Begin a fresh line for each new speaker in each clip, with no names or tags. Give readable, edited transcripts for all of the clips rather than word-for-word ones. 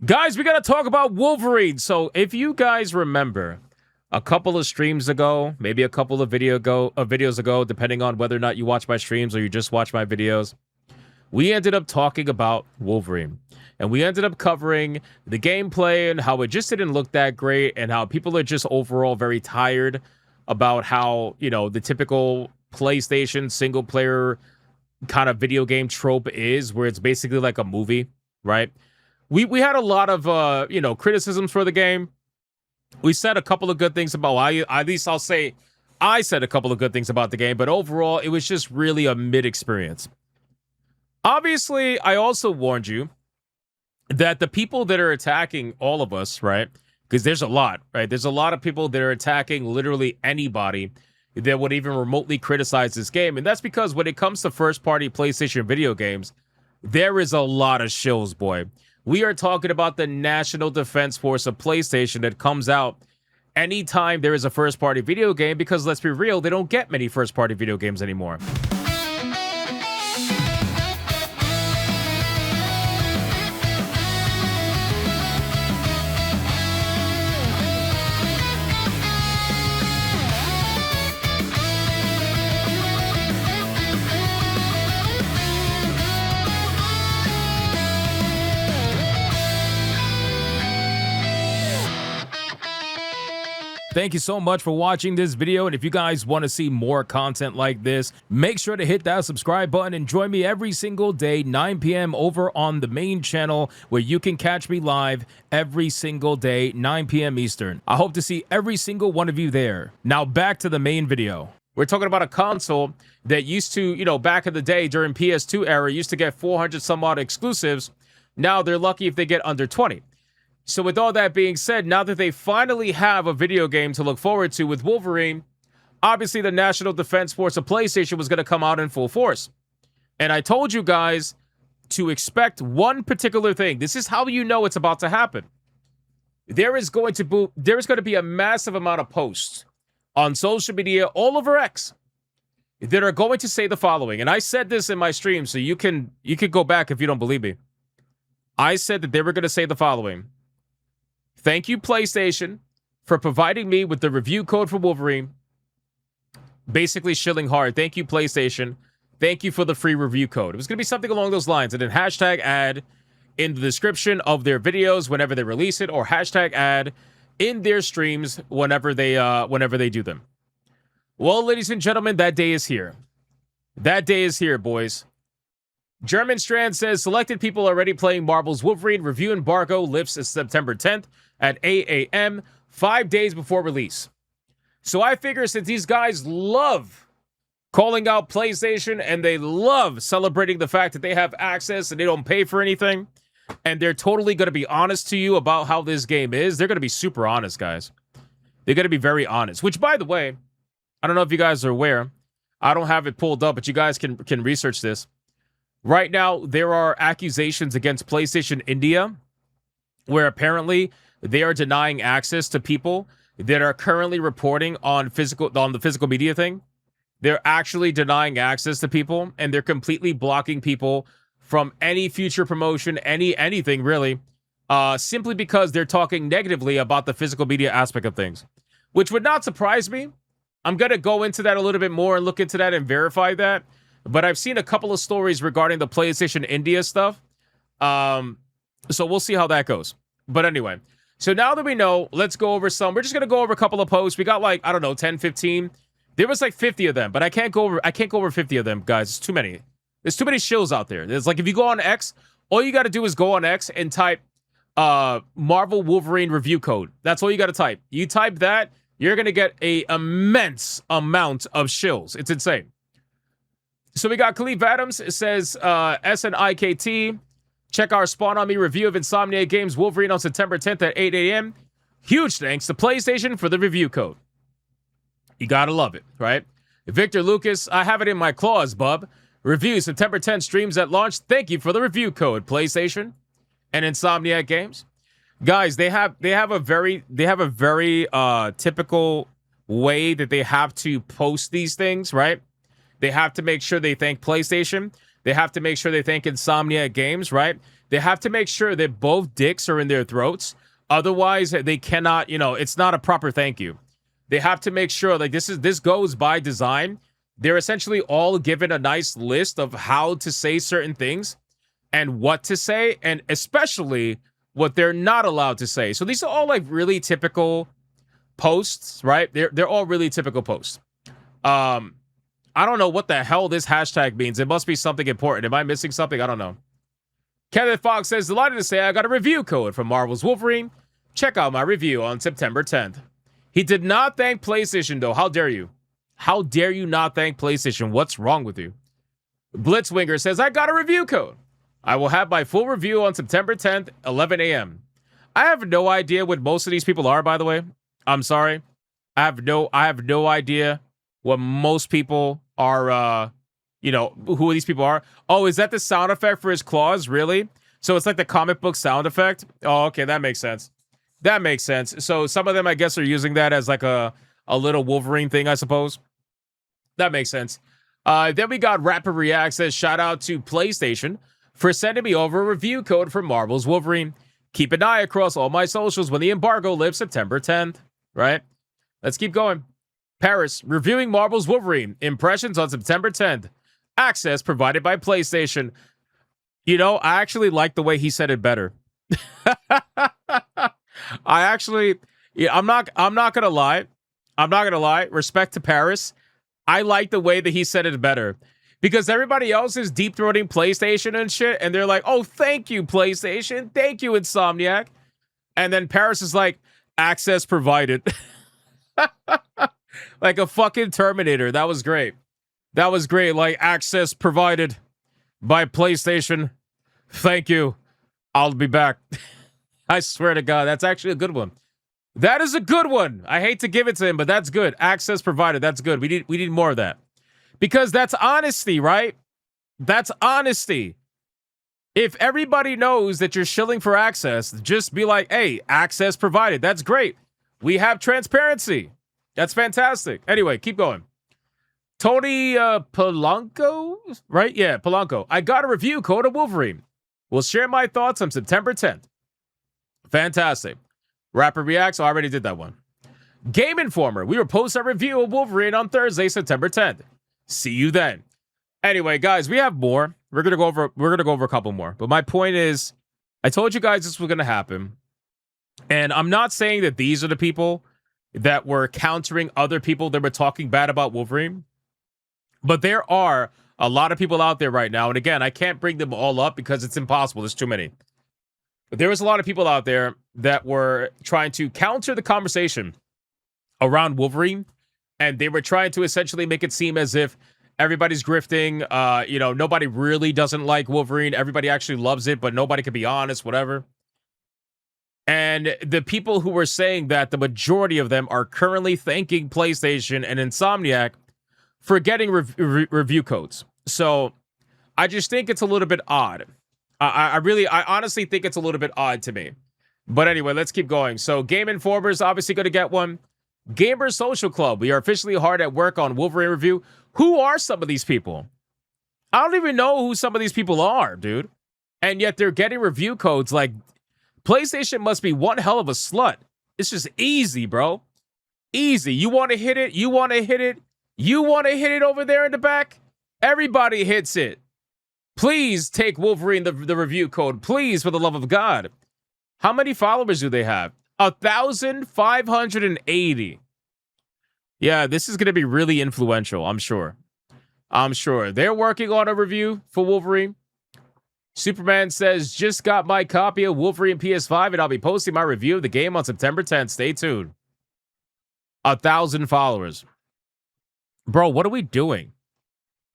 Guys, we got to talk about Wolverine. So, if you guys remember, a couple of streams ago, maybe a couple of videos ago, depending on whether or not you watch my streams or you just watch my videos, we ended up talking about Wolverine. And we ended up covering the gameplay and how it just didn't look that great and how people are just overall very tired about how, the typical PlayStation single player kind of video game trope is, where it's basically like a movie, right? We had a lot of criticisms for the game. We said a couple of good things about at least I'll say I said a couple of good things about the game, but overall it was just really a mid experience. Obviously, I also warned you that the people that are attacking all of us, right? Because there's a lot, right? There's a lot of people that are attacking literally anybody that would even remotely criticize this game. And that's because when it comes to first-party PlayStation video games, there is a lot of shills, boy. We are talking about the National Defense Force of PlayStation that comes out anytime there is a first-party video game, because let's be real, they don't get many first-party video games anymore. Thank you so much for watching this video, and if you guys want to see more content like this, make sure to hit that subscribe button and join me every single day, 9 p.m. over on the main channel, where you can catch me live every single day, 9 p.m. Eastern. I hope to see every single one of you there. Now back to the main video. We're talking about a console that used to, back in the day during PS2 era, used to get 400 some odd exclusives. Now they're lucky if they get under 20. So with all that being said, now that they finally have a video game to look forward to with Wolverine, obviously the National Defense Force of PlayStation was going to come out in full force. And I told you guys to expect one particular thing. This is how you know it's about to happen. There is going to be a massive amount of posts on social media all over X that are going to say the following. And I said this in my stream, so you can go back if you don't believe me. I said that they were going to say the following. Thank you, PlayStation, for providing me with the review code for Wolverine. Basically, shilling hard. Thank you, PlayStation. Thank you for the free review code. It was going to be something along those lines. And then hashtag ad in the description of their videos whenever they release it, or hashtag ad in their streams whenever they do them. Well, ladies and gentlemen, that day is here. That day is here, boys. German Strand says, selected people already playing Marvel's Wolverine. Review embargo lifts September 10th at 8 a.m., 5 days before release. So I figure since these guys love calling out PlayStation and they love celebrating the fact that they have access and they don't pay for anything, and they're totally going to be honest to you about how this game is, they're going to be super honest, guys. They're going to be very honest. Which, by the way, I don't know if you guys are aware. I don't have it pulled up, but you guys can research this. Right now, there are accusations against PlayStation India, where apparently they are denying access to people that are currently reporting on the physical media thing. They're actually denying access to people, and they're completely blocking people from any future promotion, anything really, simply because they're talking negatively about the physical media aspect of things, which would not surprise me. I'm going to go into that a little bit more and look into that and verify that. But I've seen a couple of stories regarding the PlayStation India stuff. So we'll see how that goes. But anyway, so now that we know, let's go over some. We're just going to go over a couple of posts. We got 10, 15. There was 50 of them, but I can't go over 50 of them, guys. It's too many. There's too many shills out there. There's if you go on X, all you got to do is go on X and type Marvel Wolverine review code. That's all you got to type. You type that, you're going to get an immense amount of shills. It's insane. So we got Khalif Adams. It says, SNIKT. Check our Spawn on Me review of Insomniac Games Wolverine on September 10th at 8 a.m. Huge thanks to PlayStation for the review code. You gotta love it, right? Victor Lucas, I have it in my claws, bub. Review September 10th streams at launch. Thank you for the review code, PlayStation and Insomniac Games. Guys, they have a very typical way that they have to post these things, right? They have to make sure they thank PlayStation. They have to make sure they thank Insomniac Games, right? they have to make sure that both dicks are in their throats. Otherwise, they cannot, it's not a proper thank you. They have to make sure, like, this goes by design. They're essentially all given a nice list of how to say certain things and what to say, and especially what they're not allowed to say. So these are all like really typical posts, right? They're all really typical posts. I don't know what the hell this hashtag means. It must be something important. Am I missing something? I don't know. Kevin Fox says, delighted to say I got a review code from Marvel's Wolverine. Check out my review on September 10th. He did not thank PlayStation, though. How dare you? How dare you not thank PlayStation? What's wrong with you? Blitzwinger says, I got a review code. I will have my full review on September 10th, 11 a.m. I have no idea what most of these people are, by the way. I'm sorry. I have no idea what most people are, who these people are. Oh, is that the sound effect for his claws? Really? So it's like the comic book sound effect? Oh, okay, that makes sense. That makes sense. So some of them, I guess, are using that as like a little Wolverine thing, I suppose. That makes sense. Then we got Rapid React says, shout out to PlayStation for sending me over a review code for Marvel's Wolverine. Keep an eye across all my socials when the embargo lifts September 10th. Right? Let's keep going. Paris, reviewing Marvel's Wolverine. Impressions on September 10th. Access provided by PlayStation. I actually like the way he said it better. I'm not gonna lie. I'm not gonna lie. Respect to Paris. I like the way that he said it better. Because everybody else is deep-throating PlayStation and shit, and they're like, oh, thank you, PlayStation. Thank you, Insomniac. And then Paris is like, access provided. Like a fucking Terminator. That was great. That was great. Like, access provided by PlayStation. Thank you. I'll be back. I swear to God, that's actually a good one. That is a good one. I hate to give it to him, but that's good. Access provided. That's good. We need more of that. Because that's honesty, right? That's honesty. If everybody knows that you're shilling for access, just be like, hey, access provided. That's great. We have transparency. That's fantastic. Anyway, keep going. Tony Polanco, right? Yeah, Polanco. I got a review code of Wolverine. We'll share my thoughts on September 10th. Fantastic. Rapid Reacts, I already did that one. Game Informer, we will post our review of Wolverine on Thursday, September 10th. See you then. Anyway, guys, we have more. We're gonna go over a couple more. But my point is, I told you guys this was gonna happen. And I'm not saying that these are the people that were countering other people that were talking bad about Wolverine. But there are a lot of people out there right now. And again, I can't bring them all up because it's impossible. There's too many. But there was a lot of people out there that were trying to counter the conversation around Wolverine. And they were trying to essentially make it seem as if everybody's grifting. Nobody really doesn't like Wolverine. Everybody actually loves it, but nobody can be honest, whatever. And the people who were saying that, the majority of them are currently thanking PlayStation and Insomniac for getting review codes. So I just think it's a little bit odd. I honestly think it's a little bit odd to me. But anyway, let's keep going. So Game Informer is obviously going to get one. Gamer Social Club, we are officially hard at work on Wolverine review. Who are some of these people? I don't even know who some of these people are, dude. And yet they're getting review codes. Like, PlayStation must be one hell of a slut. It's just easy, bro. Easy. You want to hit it? You want to hit it? You want to hit it over there in the back? Everybody hits it. Please take Wolverine the review code. Please, for the love of God. How many followers do they have? 1,580. Yeah, this is going to be really influential, I'm sure. I'm sure. They're working on a review for Wolverine. Superman says, just got my copy of Wolverine PS5, and I'll be posting my review of the game on September 10th. Stay tuned. 1,000 followers. Bro, what are we doing?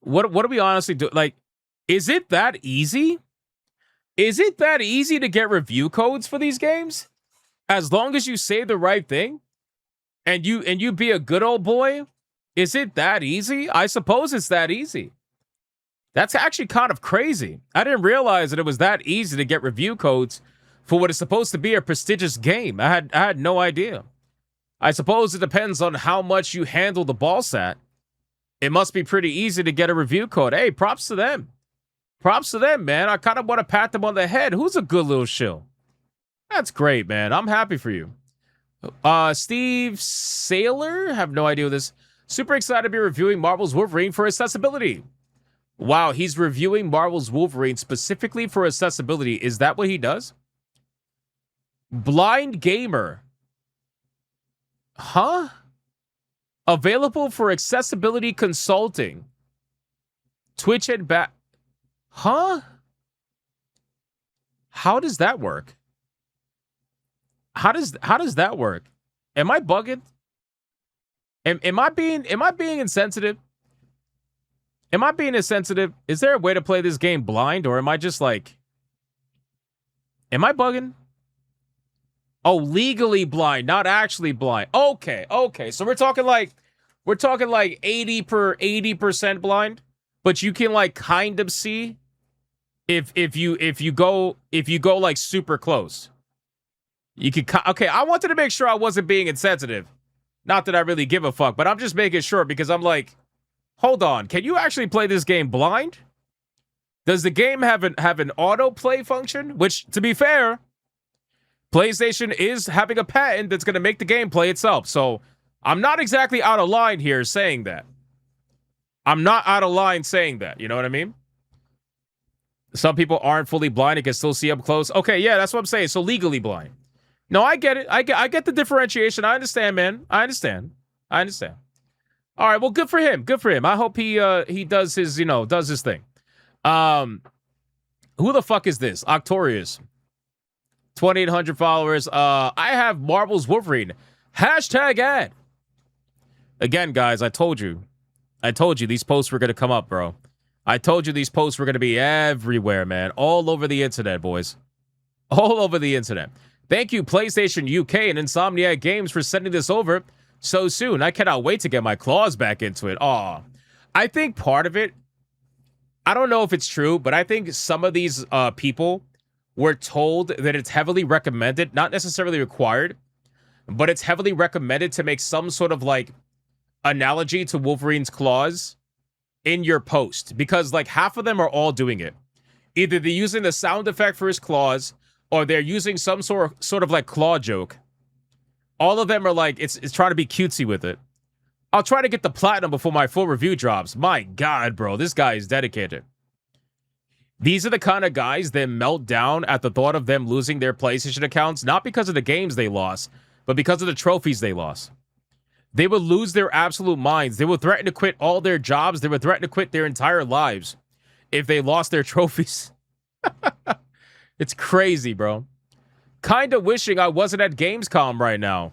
What are we honestly doing? Like, is it that easy? Is it that easy to get review codes for these games? As long as you say the right thing and you be a good old boy, is it that easy? I suppose it's that easy. That's actually kind of crazy. I didn't realize that it was that easy to get review codes for what is supposed to be a prestigious game. I had no idea. I suppose it depends on how much you handle the ball set. It must be pretty easy to get a review code. Hey, props to them. Props to them, man. I kind of want to pat them on the head. Who's a good little shill? That's great, man. I'm happy for you. Steve Saylor? Have no idea what this. Super excited to be reviewing Marvel's Wolverine for accessibility. Wow, he's reviewing Marvel's Wolverine specifically for accessibility. Is that what he does? Blind Gamer. Huh? Available for accessibility consulting. Twitch and back. Huh? How does that work? How does that work? Am I bugging? Am I being insensitive? Am I being insensitive? Is there a way to play this game blind, or am I just like, am I bugging? Oh, legally blind, not actually blind. Okay. So we're talking like 80% blind, but you can like kind of see if you go like super close. You can. Okay, I wanted to make sure I wasn't being insensitive. Not that I really give a fuck, but I'm just making sure because I'm like, hold on, can you actually play this game blind? Does the game have an autoplay function? Which, to be fair, PlayStation is having a patent that's going to make the game play itself. So I'm not exactly out of line here saying that. I'm not out of line saying that. You know what I mean? Some people aren't fully blind and can still see up close. Okay, yeah, that's what I'm saying. So legally blind. No, I get it. I get the differentiation. I understand, man. I understand. All right, well, good for him. I hope he does his, does his thing. Who the fuck is this? Octorius. 2,800 followers. I have Marvel's Wolverine. #ad. Again, guys, I told you these posts were going to come up, bro. I told you these posts were going to be everywhere, man. All over the internet, boys. All over the internet. Thank you, PlayStation UK and Insomniac Games, for sending this over so soon. I cannot wait to get my claws back into it. Aw. I think part of it, I don't know if it's true, but I think some of these people were told that it's heavily recommended, not necessarily required, but it's heavily recommended to make some sort of like analogy to Wolverine's claws in your post, because like half of them are all doing it. Either they're using the sound effect for his claws, or they're using some sort of like claw joke. All of them are like, it's trying to be cutesy with it. I'll try to get the platinum before my full review drops. My God, bro, this guy is dedicated. These are the kind of guys that melt down at the thought of them losing their PlayStation accounts, not because of the games they lost, but because of the trophies they lost. They would lose their absolute minds. They would threaten to quit all their jobs. They would threaten to quit their entire lives if they lost their trophies. It's crazy, bro. Kind of wishing I wasn't at Gamescom right now.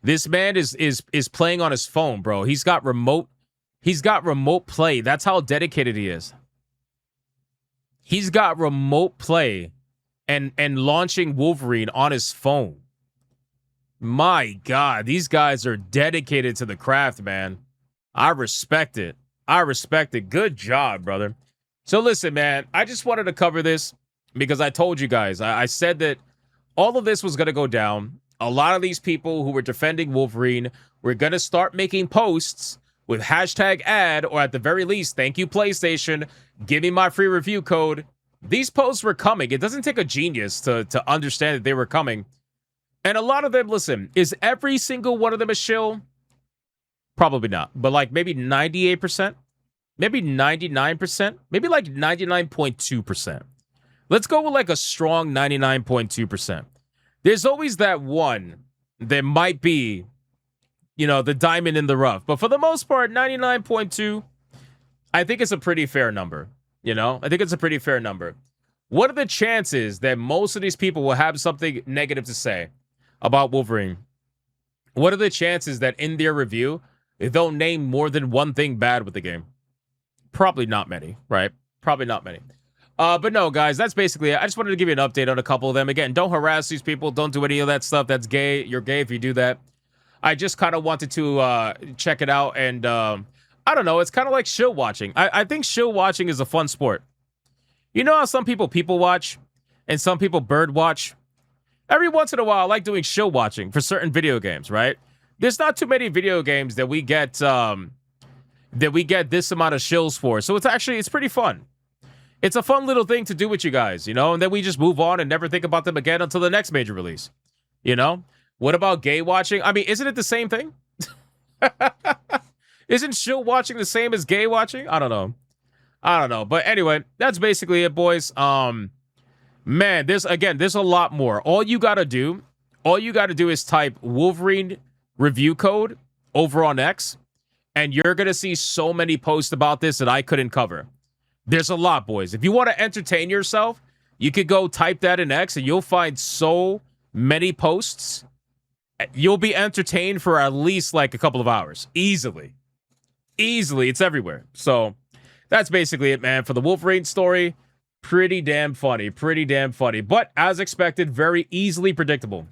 This man is playing on his phone, bro. He's got remote play. That's how dedicated he is. He's got remote play and launching Wolverine on his phone. My God, these guys are dedicated to the craft, man. I respect it. Good job, brother. So listen, man, I just wanted to cover this because I told you guys, I said that all of this was going to go down. A lot of these people who were defending Wolverine were going to start making posts with #ad, or at the very least, thank you, PlayStation, give me my free review code. These posts were coming. It doesn't take a genius to understand that they were coming. And a lot of them, listen, is every single one of them a shill? Probably not. But like maybe 98%, maybe 99%, maybe like 99.2%. Let's go with like a strong 99.2%. There's always that one that might be, the diamond in the rough. But for the most part, 99.2, I think it's a pretty fair number. I think it's a pretty fair number. What are the chances that most of these people will have something negative to say about Wolverine? What are the chances that in their review, they'll name more than one thing bad with the game? Probably not many, right? Probably not many. But no, guys, that's basically it. I just wanted to give you an update on a couple of them. Again, don't harass these people. Don't do any of that stuff. That's gay. You're gay if you do that. I just kind of wanted to check it out. And I don't know. It's kind of like shill watching. I think shill watching is a fun sport. You know how some people watch and some people bird watch? Every once in a while, I like doing shill watching for certain video games, right? There's not too many video games that we get this amount of shills for. So it's pretty fun. It's a fun little thing to do with you guys, you know, and then we just move on and never think about them again until the next major release. You know? What about gay watching? I mean, isn't it the same thing? Isn't shill watching the same as gay watching? I don't know. But anyway, that's basically it, boys. Man, there's a lot more. All you gotta do is type Wolverine review code over on X, and you're gonna see so many posts about this that I couldn't cover. There's a lot, boys. If you want to entertain yourself, you could go type that in X, and you'll find so many posts. You'll be entertained for at least like a couple of hours. Easily. It's everywhere. So that's basically it, man, for the Wolverine story. Pretty damn funny. But as expected, very easily predictable.